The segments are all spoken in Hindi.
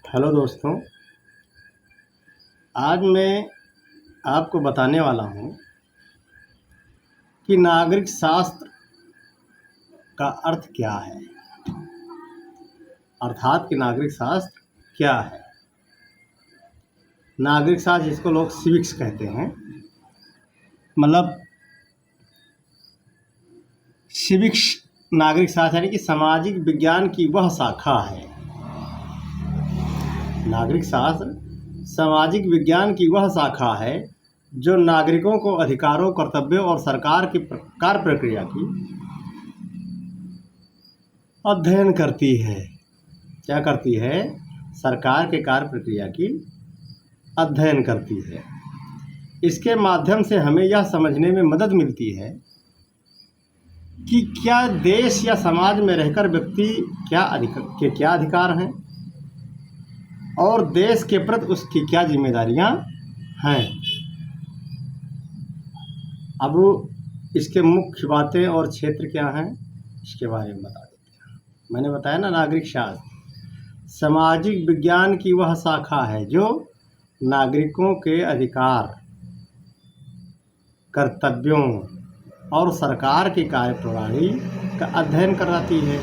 हेलो दोस्तों, आज मैं आपको बताने वाला हूँ कि नागरिक शास्त्र का अर्थ क्या है। अर्थात कि नागरिक शास्त्र क्या है। नागरिक शास्त्र जिसको लोग सिविक्स कहते हैं, मतलब सिविक्स नागरिक शास्त्र यानी कि सामाजिक विज्ञान की वह शाखा है। नागरिक शास्त्र सामाजिक विज्ञान की वह शाखा है जो नागरिकों को अधिकारों, कर्तव्यों और सरकार की कार्य प्रक्रिया की अध्ययन करती है। क्या करती है? सरकार के कार्य प्रक्रिया की अध्ययन करती है। इसके माध्यम से हमें यह समझने में मदद मिलती है कि क्या देश या समाज में रहकर व्यक्ति क्या अधिकार हैं और देश के प्रति उसकी क्या जिम्मेदारियां हैं। अब इसके मुख्य बातें और क्षेत्र क्या हैं, इसके बारे में बता देते हैं। मैंने बताया ना, नागरिक शास्त्र सामाजिक विज्ञान की वह शाखा है जो नागरिकों के अधिकार, कर्तव्यों और सरकार की कार्यप्रणाली का अध्ययन कराती है।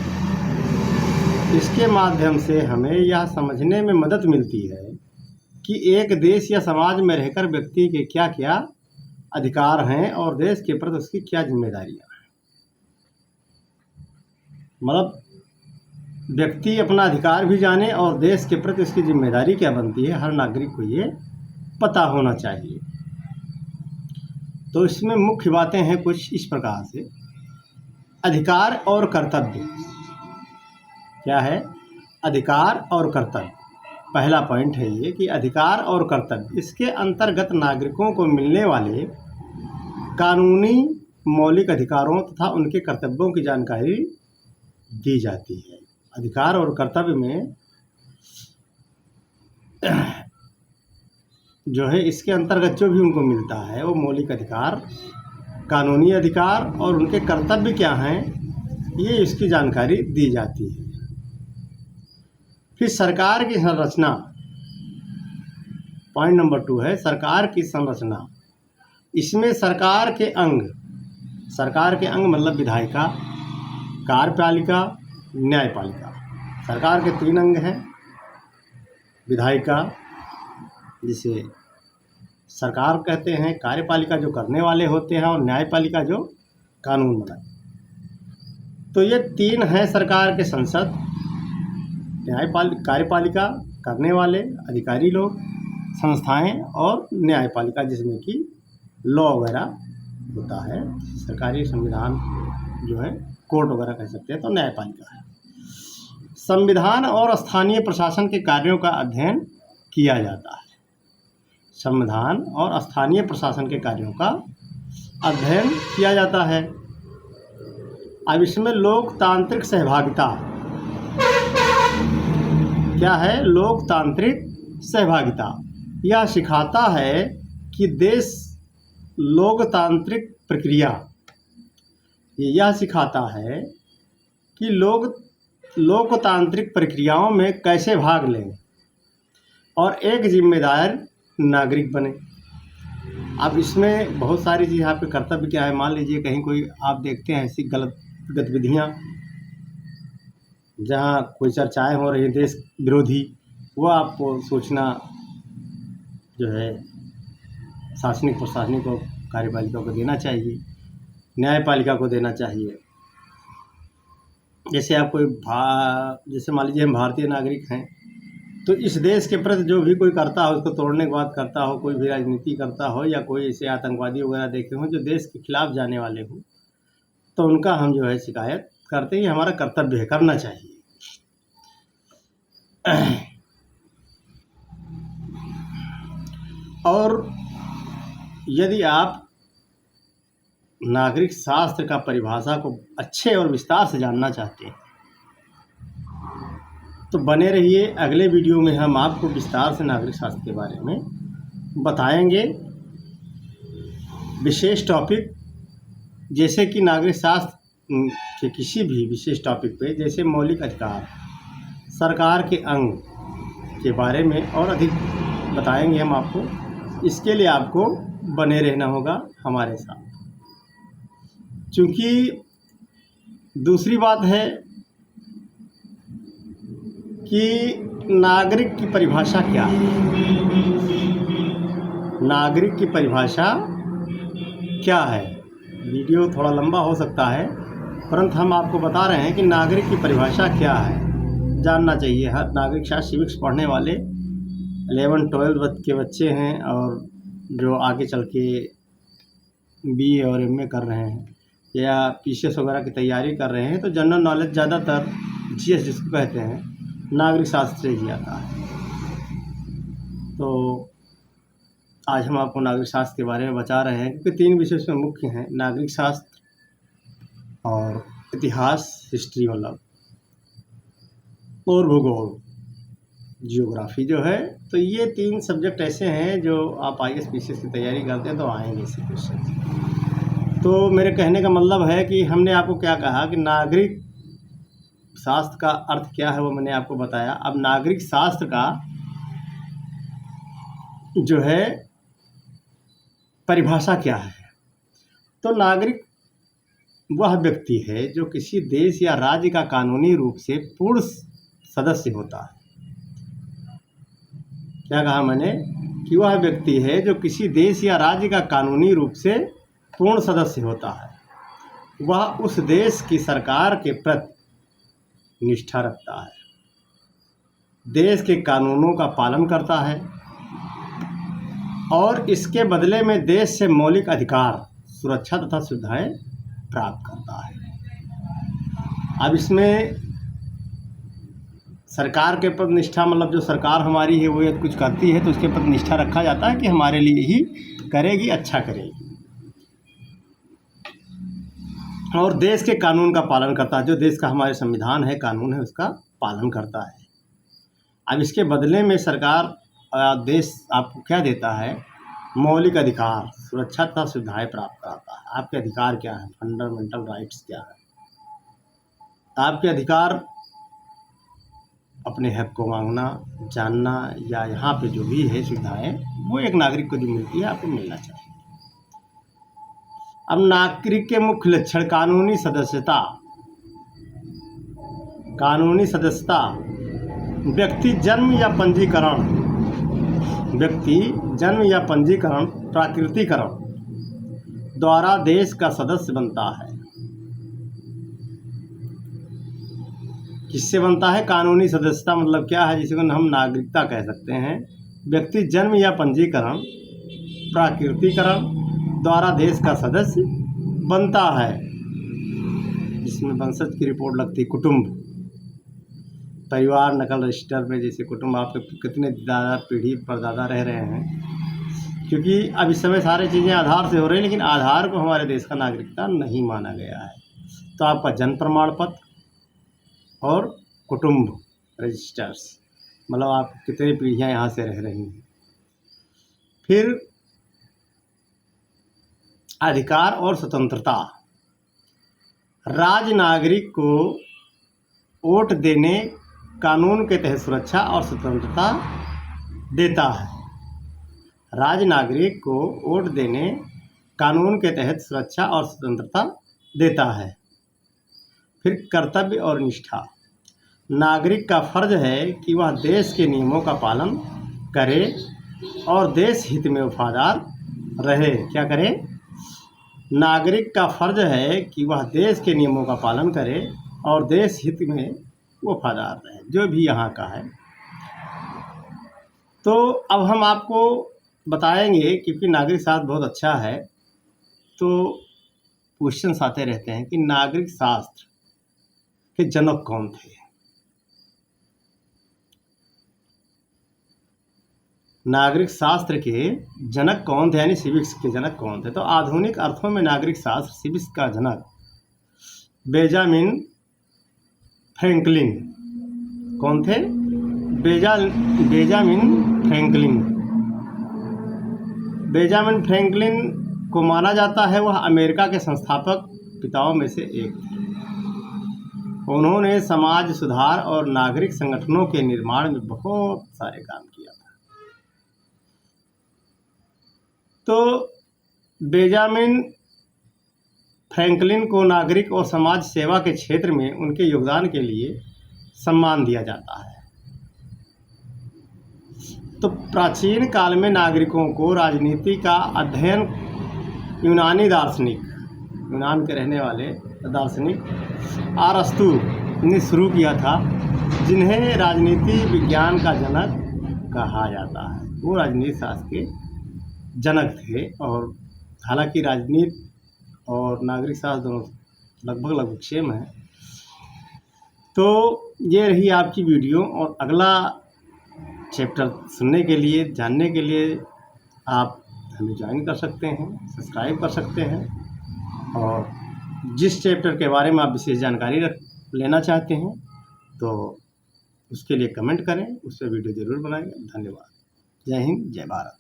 इसके माध्यम से हमें यह समझने में मदद मिलती है कि एक देश या समाज में रहकर व्यक्ति के क्या क्या अधिकार हैं और देश के प्रति उसकी क्या जिम्मेदारियां हैं। मतलब व्यक्ति अपना अधिकार भी जाने और देश के प्रति उसकी जिम्मेदारी क्या बनती है, हर नागरिक को ये पता होना चाहिए। तो इसमें मुख्य बातें हैं कुछ इस प्रकार से। अधिकार और कर्तव्य क्या है? अधिकार और कर्तव्य, पहला पॉइंट है ये कि अधिकार और कर्तव्य, इसके अंतर्गत नागरिकों को मिलने वाले कानूनी मौलिक अधिकारों तथा उनके कर्तव्यों की जानकारी दी जाती है। अधिकार और कर्तव्य में जो है, इसके अंतर्गत जो भी उनको मिलता है वो मौलिक अधिकार, कानूनी अधिकार और उनके कर्तव्य क्या हैं, ये इसकी जानकारी दी जाती है। फिर सरकार की संरचना, पॉइंट नंबर 2 है सरकार की संरचना। इसमें सरकार के अंग मतलब विधायिका, कार्यपालिका, न्यायपालिका। सरकार के 3 अंग हैं। विधायिका जिसे सरकार कहते हैं, कार्यपालिका जो करने वाले होते हैं और न्यायपालिका जो कानून बनाए। तो ये 3 हैं सरकार के संसद, कार्यपालिका करने वाले अधिकारी लोग, संस्थाएं, और न्यायपालिका जिसमें कि लॉ वगैरह होता है, सरकारी संविधान जो है, कोर्ट वगैरह कह सकते हैं, तो न्यायपालिका है। संविधान और स्थानीय प्रशासन के कार्यों का अध्ययन किया जाता है। संविधान और स्थानीय प्रशासन के कार्यों का अध्ययन किया जाता है। अब इसमें लोकतांत्रिक सहभागिता क्या है? लोकतांत्रिक सहभागिता यह सिखाता है कि देश लोकतांत्रिक प्रक्रिया, यह सिखाता है कि लोग लोकतांत्रिक प्रक्रियाओं में कैसे भाग लें और एक जिम्मेदार नागरिक बने। अब इसमें बहुत सारी चीज़, यहाँ पे कर्तव्य क्या है। मान लीजिए कहीं कोई आप देखते हैं ऐसी गलत गतिविधियाँ जहाँ कोई चर्चाएं हो रही देश विरोधी, वो आपको सूचना जो है शासनिक प्रशासनिक और कार्यपालिका को देना चाहिए, न्यायपालिका को देना चाहिए। जैसे आप जैसे मान लीजिए हम भारतीय नागरिक हैं, तो इस देश के प्रति जो भी कोई करता हो, उसको तोड़ने की बात करता हो, कोई भी राजनीति करता हो या कोई ऐसे आतंकवादी वगैरह देखे हों जो देश के खिलाफ जाने वाले हों, तो उनका हम जो है शिकायत करते ही हमारा कर्तव्य है, करना चाहिए। और यदि आप नागरिक शास्त्र का परिभाषा को अच्छे और विस्तार से जानना चाहते हैं तो बने रहिए। अगले वीडियो में हम आपको विस्तार से नागरिक शास्त्र के बारे में बताएंगे, विशेष टॉपिक, जैसे कि नागरिक शास्त्र के किसी भी विशेष टॉपिक पे, जैसे मौलिक अधिकार, सरकार के अंग, के बारे में और अधिक बताएंगे हम आपको। इसके लिए आपको बने रहना होगा हमारे साथ। क्योंकि दूसरी बात है कि नागरिक की परिभाषा क्या है। नागरिक की परिभाषा क्या है। वीडियो थोड़ा लंबा हो सकता है, परंतु हम आपको बता रहे हैं कि नागरिक की परिभाषा क्या है। जानना चाहिए हर नागरिक। शायद सिविक्स पढ़ने वाले 11-12 के बच्चे हैं और जो आगे चल के BA और MA कर रहे हैं या PCS वगैरह की तैयारी कर रहे हैं, तो जनरल नॉलेज ज़्यादातर GS जिसको कहते हैं, नागरिक शास्त्र से ही आता है। तो आज हम आपको नागरिक शास्त्र के बारे में बता रहे हैं, क्योंकि 3 विषय इसमें मुख्य हैं, नागरिक शास्त्र और इतिहास, हिस्ट्री मतलब, और भूगोल, जियोग्राफी जो है। तो ये 3 सब्जेक्ट ऐसे हैं जो आप IAS PCS की तैयारी करते हैं तो आएंगे इसी क्वेश्चन। तो मेरे कहने का मतलब है कि हमने आपको क्या कहा कि नागरिक शास्त्र का अर्थ क्या है वो मैंने आपको बताया। अब नागरिक शास्त्र का जो है परिभाषा क्या है। तो नागरिक वह व्यक्ति है जो किसी देश या राज्य का कानूनी रूप से पूर्ण सदस्य होता है। क्या कहा मैंने कि वह व्यक्ति है जो किसी देश या राज्य का कानूनी रूप से पूर्ण सदस्य होता है। वह उस देश की सरकार के प्रति निष्ठा रखता है, देश के कानूनों का पालन करता है और इसके बदले में देश से मौलिक अधिकार, सुरक्षा तथा सुविधाएं प्राप्त करता है। अब इसमें सरकार के प्रति निष्ठा मतलब जो सरकार हमारी है वो यदि कुछ करती है तो उसके प्रति निष्ठा रखा जाता है कि हमारे लिए ही करेगी, अच्छा करेगी। और देश के कानून का पालन करता है, जो देश का हमारे संविधान है, कानून है, उसका पालन करता है। अब इसके बदले में सरकार देश आपको क्या देता है, मौलिक अधिकार, सुरक्षा तथा सुविधाएं प्राप्त कराता है। आपके अधिकार क्या है, फंडामेंटल राइट्स क्या है। आपके अधिकार अपने हक को मांगना, जानना या यहाँ पे जो भी है सुविधाएं, वो एक नागरिक को जो मिलती है आपको मिलना चाहिए। अब नागरिक के मुख्य लक्षण, कानूनी सदस्यता। कानूनी सदस्यता व्यक्ति जन्म या पंजीकरण, प्राकृतिकरण द्वारा देश का सदस्य बनता है। किससे बनता है? कानूनी सदस्यता मतलब क्या है, जिसे हम नागरिकता कह सकते हैं। व्यक्ति जन्म या पंजीकरण, प्राकृतिकरण द्वारा देश का सदस्य बनता है। जिसमें वंशज की रिपोर्ट लगती है, कुटुंब, परिवार नकल रजिस्टर में, जैसे कुटुंब आपके कितने दादा पीढ़ी परदादा रह रहे हैं। क्योंकि अब इस समय सारी चीज़ें आधार से हो रही हैं, लेकिन आधार को हमारे देश का नागरिकता नहीं माना गया है। तो आपका जन्म प्रमाण पत्र और कुटुंब रजिस्टर्स मतलब आप कितनी पीढ़ियाँ यहाँ से रह रही हैं। फिर अधिकार और स्वतंत्रता, राज्य नागरिक को वोट देने, कानून के तहत सुरक्षा और स्वतंत्रता देता है। राज्य नागरिक को वोट देने, कानून के तहत सुरक्षा और स्वतंत्रता देता है। फिर कर्तव्य और निष्ठा, नागरिक का फर्ज है कि वह देश के नियमों का पालन करे और देश हित में वफादार रहे। क्या करे? नागरिक का फर्ज है कि वह देश के नियमों का पालन करे और देश हित में वफादार रहे, जो भी यहाँ का है। तो अब हम आपको बताएंगे, क्योंकि नागरिक शास्त्र बहुत अच्छा है तो क्वेश्चंस आते रहते हैं कि नागरिक शास्त्र के जनक कौन थे। नागरिक शास्त्र के जनक कौन थे, यानी सिविक्स के जनक कौन थे। तो आधुनिक अर्थों में नागरिक शास्त्र सिविक्स का जनक बेंजामिन फ्रैंकलिन। कौन थे? Benjamin Franklin. बेंजामिन फ्रैंकलिन को माना जाता है वह अमेरिका के संस्थापक पिताओं में से एक थे। उन्होंने समाज सुधार और नागरिक संगठनों के निर्माण में बहुत सारे काम किया था। तो बेंजामिन फ्रैंकलिन को नागरिक और समाज सेवा के क्षेत्र में उनके योगदान के लिए सम्मान दिया जाता है। तो प्राचीन काल में नागरिकों को राजनीति का अध्ययन यूनानी दार्शनिक, यूनान के रहने वाले दार्शनिक अरस्तु ने शुरू किया था, जिन्हें राजनीति विज्ञान का जनक कहा जाता है। वो राजनीति शास्त्र के जनक थे और हालांकि राजनीति और नागरिक शास्त्र दोनों लगभग सेम है। तो ये रही आपकी वीडियो, और अगला चैप्टर सुनने के लिए, जानने के लिए आप हमें ज्वाइन कर सकते हैं, सब्सक्राइब कर सकते हैं। और जिस चैप्टर के बारे में आप विशेष जानकारी लेना चाहते हैं तो उसके लिए कमेंट करें, उस पर वीडियो ज़रूर बनाएंगे। धन्यवाद। जय हिंद, जय भारत।